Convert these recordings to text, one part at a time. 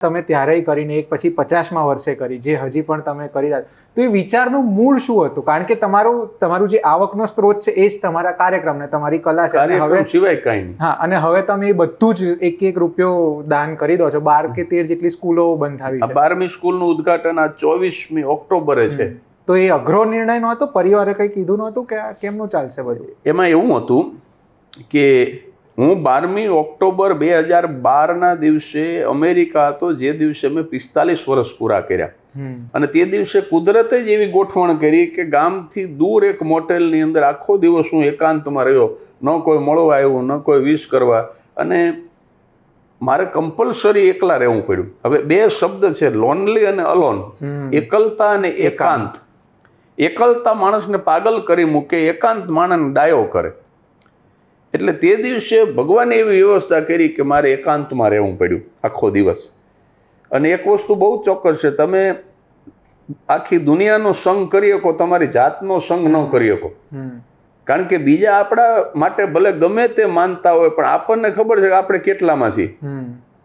તમે ત્યારેય કરીને એક પછી 50મા વર્ષે કરી, જે હજી પણ તમે કરી રહ્યા, તો એ વિચારનું મૂળ શું હતું? કારણ કે તમારું જે આવકનો સ્ત્રોત છે એ જ તમારા કાર્યક્રમ ને તમારી કલા છે. કાર્યક્રમ સિવાય કાંઈ નહીં. હા, અને હવે તમે એ બધું જ એક રૂપિયો દાન કરી દો છો. 12 કે 13 જેટલી સ્કૂલો બંધાવી છે. 12મી સ્કૂલનું ઉદ્ઘાટન આ 24મી ઓક્ટોબરે છે. તો એ અઘરો નિર્ણય નહોતો? પરિવારે કંઈ કીધું નહોતું કે કેમનું ચાલશે બધું? એમાં એવું હતું કે હું 12મી ઓક્ટોબર 2012ના દિવસે અમેરિકા હતો, જે દિવસે મેં 45 વર્ષ પૂરા કર્યા. અને તે દિવસે કુદરતે જ એવી ગોઠવણ કરી કે ગામથી દૂર એક મોટેલની અંદર આખો દિવસ હું એકાંતમાં રહ્યો. ન કોઈ મળવા આવ્યું, ન કોઈ વિશ કરવા, અને મારે કમ્પલસરી એકલા રહેવું પડ્યું. હવે બે શબ્દ છે, લોનલી અને અલોન. એકલતા અને એકાંત. એકલતા માણસને પાગલ કરી મૂકે, એકાંત માણસને ડાયો કરે. એટલે તે દિવસે ભગવાને એવી વ્યવસ્થા કરી કે મારે એકાંતમાં રહેવું પડ્યું આખો દિવસ. અને એક વસ્તુ બહુ ચોક્કસ છે, તમે આખી દુનિયાનો સંગ કરી શકો, તમારી જાતનો સંગ ન કરી શકો. કારણ કે બીજા આપણા માટે ભલે ગમે તે માનતા હોય, પણ આપણને ખબર છે કે આપણે કેટલામાં છીએ.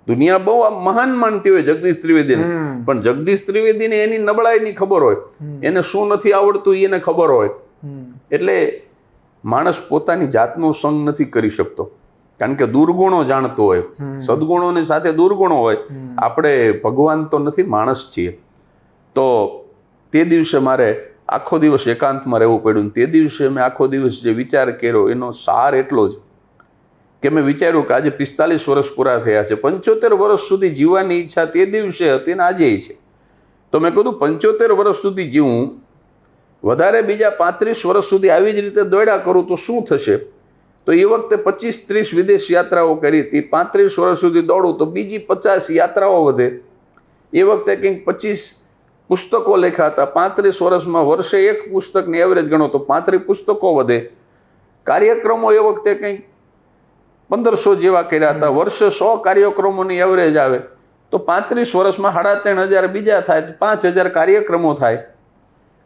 દુનિયા બહુ મહાન માનતી હોય જગદીશ ત્રિવેદીને, પણ જગદીશ ત્રિવેદીને એની નબળાઈની ખબર હોય, એને શું નથી આવડતું એને ખબર હોય. એટલે માણસ પોતાની જાતનો સંગ નથી કરી શકતો, કારણ કે દુર્ગુણો જાણતો હોય, સદગુણોની સાથે દુર્ગુણો હોય. આપણે ભગવાન તો નથી, માણસ છીએ. તો તે દિવસે મારે આખો દિવસ એકાંતમાં રહેવું પડ્યું. તે દિવસે મેં આખો દિવસ જે વિચાર કર્યો એનો સાર એટલો જ કે મેં વિચાર્યું કે આજે 45 વર્ષ પૂરા થયા છે, 75 વર્ષ સુધી જીવવાની ઈચ્છા તે દિવસે હતી ને આજે છે. તો મેં કીધું 75 વર્ષ સુધી જીવું, વધારે બીજા 35 વર્ષ સુધી આવી જ રીતે દોડ્યા કરું તો શું થશે? તો એ વખતે 25-30 વિદેશ યાત્રાઓ કરી હતી. 35 વર્ષ સુધી દોડું તો બીજી 50 યાત્રાઓ વધે. એ વખતે કંઈક 25 પુસ્તકો લખ્યા હતા. 35 વર્ષમાં વર્ષે એક પુસ્તકની એવરેજ ગણો તો 35 પુસ્તકો વધે. કાર્યક્રમો એ વખતે કંઈક 1500 જેવા કર્યા હતા. વર્ષે 100 કાર્યક્રમોની એવરેજ આવે તો 35 વર્ષમાં 3500 બીજા થાય તો 5000 કાર્યક્રમો થાય.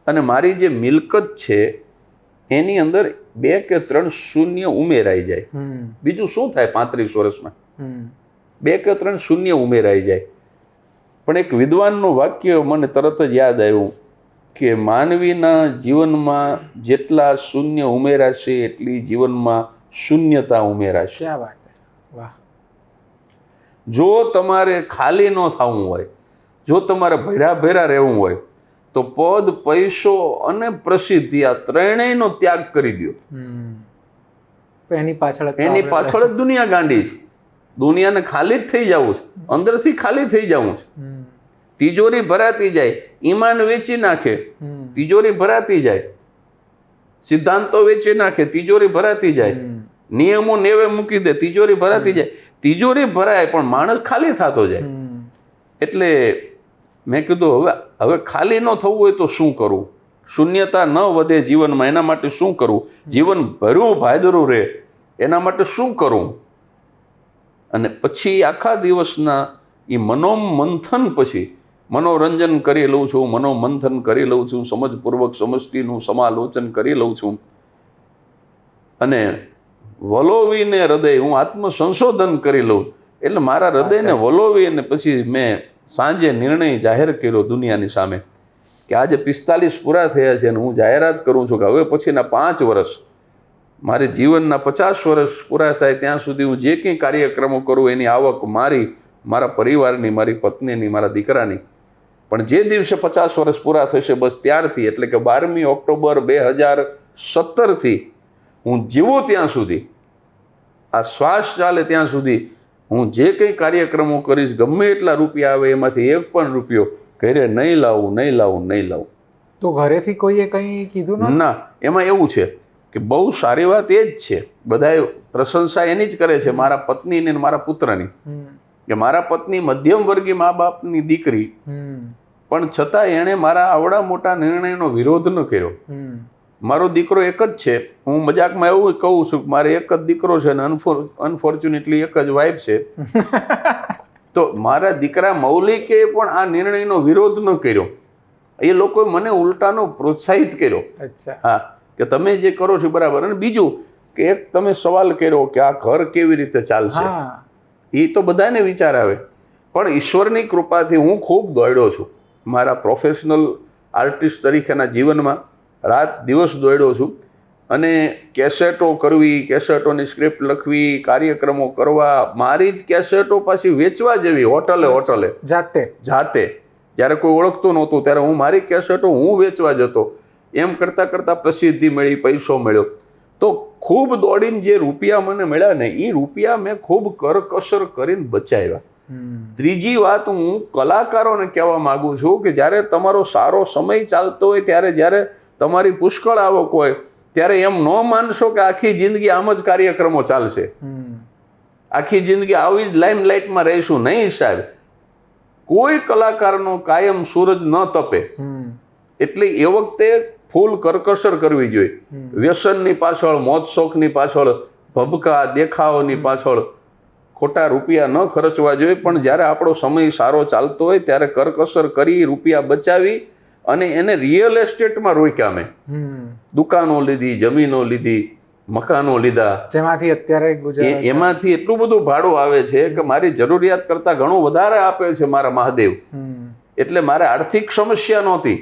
અને મારી જે મિલકત છે એની અંદર 2 કે 3 શૂન્ય ઉમેરાઈ જાય. બીજું શું થાય 35 વર્ષમાં? 2 કે 3 શૂન્ય ઉમેરાઈ જાય. પણ એક વિદ્વાનનું વાક્ય મને તરત જ યાદ આવ્યું કે માનવીના જીવનમાં જેટલા શૂન્ય ઉમેરાશે એટલી જીવનમાં શૂન્યતા ઉમેરાશે. ક્યા વાત છે, વાહ. જો તમારે ખાલી ન થવું હોય, જો તમારે ભેરા રહેવું હોય, તો પદ, પૈસો અને પ્રસિદ્ધિ આ ત્રણેયનો ત્યાગ કરી દો. એની પાછળ જ દુનિયા ગાંડી છે. દુનિયાને ખાલી જ થઈ જવું છે, અંદરથી ખાલી થઈ જવું છે. તિજોરી ભરાતી જાય, ઈમાન વેચી નાખે, તિજોરી ભરાતી જાય. સિદ્ધાંતો વેચી નાખે, તિજોરી ભરાતી જાય. નિયમો નેવે મૂકી દે, તિજોરી ભરાતી જાય. તિજોરી ભરાય પણ માણસ ખાલી થતો જાય. એટલે મેં કીધું હવે ખાલી ન થવું હોય તો શું કરવું? શૂન્યતા ન વધે જીવનમાં એના માટે શું કરવું? જીવન ભર્યું ભાદરું રહે એના માટે શું કરવું? અને પછી આખા દિવસના એ મનોમંથન પછી મનોરંજન કરી લઉં છું, મનોમંથન કરી લઉં છું, સમજપૂર્વક સમષ્ટિનું સમાલોચન કરી લઉં છું. અને વલોવીને હૃદય હું આત્મસંશોધન કરી લઉં. એટલે મારા હૃદયને વલોવી અને પછી મેં સાંજે નિર્ણય જાહેર કર્યો દુનિયાની સામે કે આજે 45 પૂરા થયા છે અને હું જાહેરાત કરું છું કે હવે પછીના 5 વર્ષ મારે જીવનના 50 વર્ષ પૂરા થાય ત્યાં સુધી હું જે કંઈ કાર્યક્રમો કરું એની આવક મારી, મારા પરિવારની, મારી પત્નીની, મારા દીકરાની. પણ જે દિવસે 50 વર્ષ પૂરા થશે બસ ત્યારથી, એટલે કે 12મી ઓક્ટોબર 2017થી હું જીવું ત્યાં સુધી, આ શ્વાસ ચાલે ત્યાં સુધી હું જે કંઈ કાર્યક્રમો કરીશ, ગમે એટલા રૂપિયા આવે એમાંથી 1 પણ રૂપિયો ઘરે નહીં લાવું. તો ઘરેથી કોઈએ કંઈ કીધું ના? એમાં એવું છે કે બહુ સારી વાત એ જ છે, બધાએ પ્રશંસા એની જ કરે છે, મારા પત્નીની અને મારા પુત્રની. કે મારા પત્ની મધ્યમ વર્ગીય મા બાપની દીકરી, પણ છતાં એણે મારા આવડા મોટા નિર્ણયનો વિરોધ ન કર્યો. મારો દીકરો એક જ છે. હું મજાકમાં એવું કહું છું કે મારે એક જ દીકરો છે અને અનફોર્ચ્યુનેટલી એક જ વાઇફ છે. તો મારા દીકરા મૌલિકે પણ આ નિર્ણયનો વિરોધ ન કર્યો. એ લોકોએ મને ઉલટાનો પ્રોત્સાહિત કર્યો. હા, કે તમે જે કરો છો બરાબર. અને બીજું કે એક તમે સવાલ કર્યો કે આ ઘર કેવી રીતે ચાલશે, એ તો બધાને વિચાર આવે. પણ ઈશ્વરની કૃપાથી હું ખૂબ દોડ્યો છું મારા પ્રોફેશનલ આર્ટિસ્ટ તરીકેના જીવનમાં. રાત દિવસ દોડ્યો છું અને કેસેટો કરવી, કેસેટોની સ્ક્રિપ્ટ લખવી, કાર્યક્રમો કરવા, મારી જ કેસેટો પાછી વેચવા જેવી હોટલે જાતે. જ્યારે કોઈ ઓળખતું નહોતું ત્યારે હું મારી કેસેટો હું વેચવા જતો. એમ કરતાં કરતાં પ્રસિદ્ધિ મળી, પૈસો મળ્યો. તો ખૂબ દોડીને જે રૂપિયા મને મળ્યા ને એ રૂપિયા મેં ખૂબ કરકસર કરીને બચાવ્યા. ત્રીજી વાત હું કલાકારોને કહેવા માંગુ છું કે જ્યારે તમારો સારો સમય ચાલતો હોય ત્યારે, જ્યારે તમારી પુષ્કળ આવક હોય ત્યારે એમ ન માનશો કે આખી જિંદગી આમ જ કાર્યક્રમો ચાલશે, આખી જિંદગી આવી જ લાઇમલાઇટમાં રહીશું. નહીં સાહેબ, કોઈ કલાકારનો કાયમ સૂરજ ન તપે. એટલે એ વખતે ફૂલ કરકસર કરવી જોઈએ. વ્યસનની પાછળ, મોજ શોખની પાછળ, ભબકા દેખાવની પાછળ ખોટા રૂપિયા ન ખર્ચવા જોઈએ. પણ જ્યારે આપણો સમય સારો ચાલતો હોય ત્યારે કરકસર કરી રૂપિયા બચાવી અને એને રિયલ એસ્ટેટમાં રોક્યા. મેં દુકાનો લીધી, જમીનો લીધી, મકાનો લીધા, જેમાંથી અત્યારે એમાંથી એટલું બધું ભાડું આવે છે કે મારી જરૂરિયાત કરતાં ઘણું વધારે આપે છે મારા મહાદેવ. એટલે મારે આર્થિક સમસ્યા નહોતી.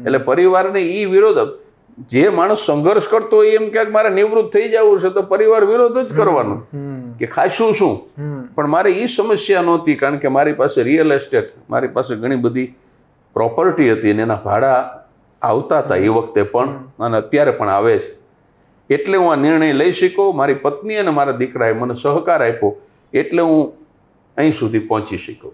એટલે પરિવારને એ વિરોધ, જે માણસ સંઘર્ષ કરતો હોય એમ ક્યાંક મારે નિવૃત્ત થઈ જવું છે તો પરિવાર વિરોધ જ કરવાનો કે ખાશું શું. પણ મારે એ સમસ્યા નહોતી, કારણ કે મારી પાસે રિયલ એસ્ટેટ, મારી પાસે ઘણી બધી પ્રોપર્ટી હતી અને એના ભાડા આવતા હતા એ વખતે પણ અને અત્યારે પણ આવે છે. એટલે હું આ નિર્ણય લઈ શક્યો. મારી પત્ની અને મારા દીકરાએ મને સહકાર આપ્યો એટલે હું અહીં સુધી પહોંચી શક્યો.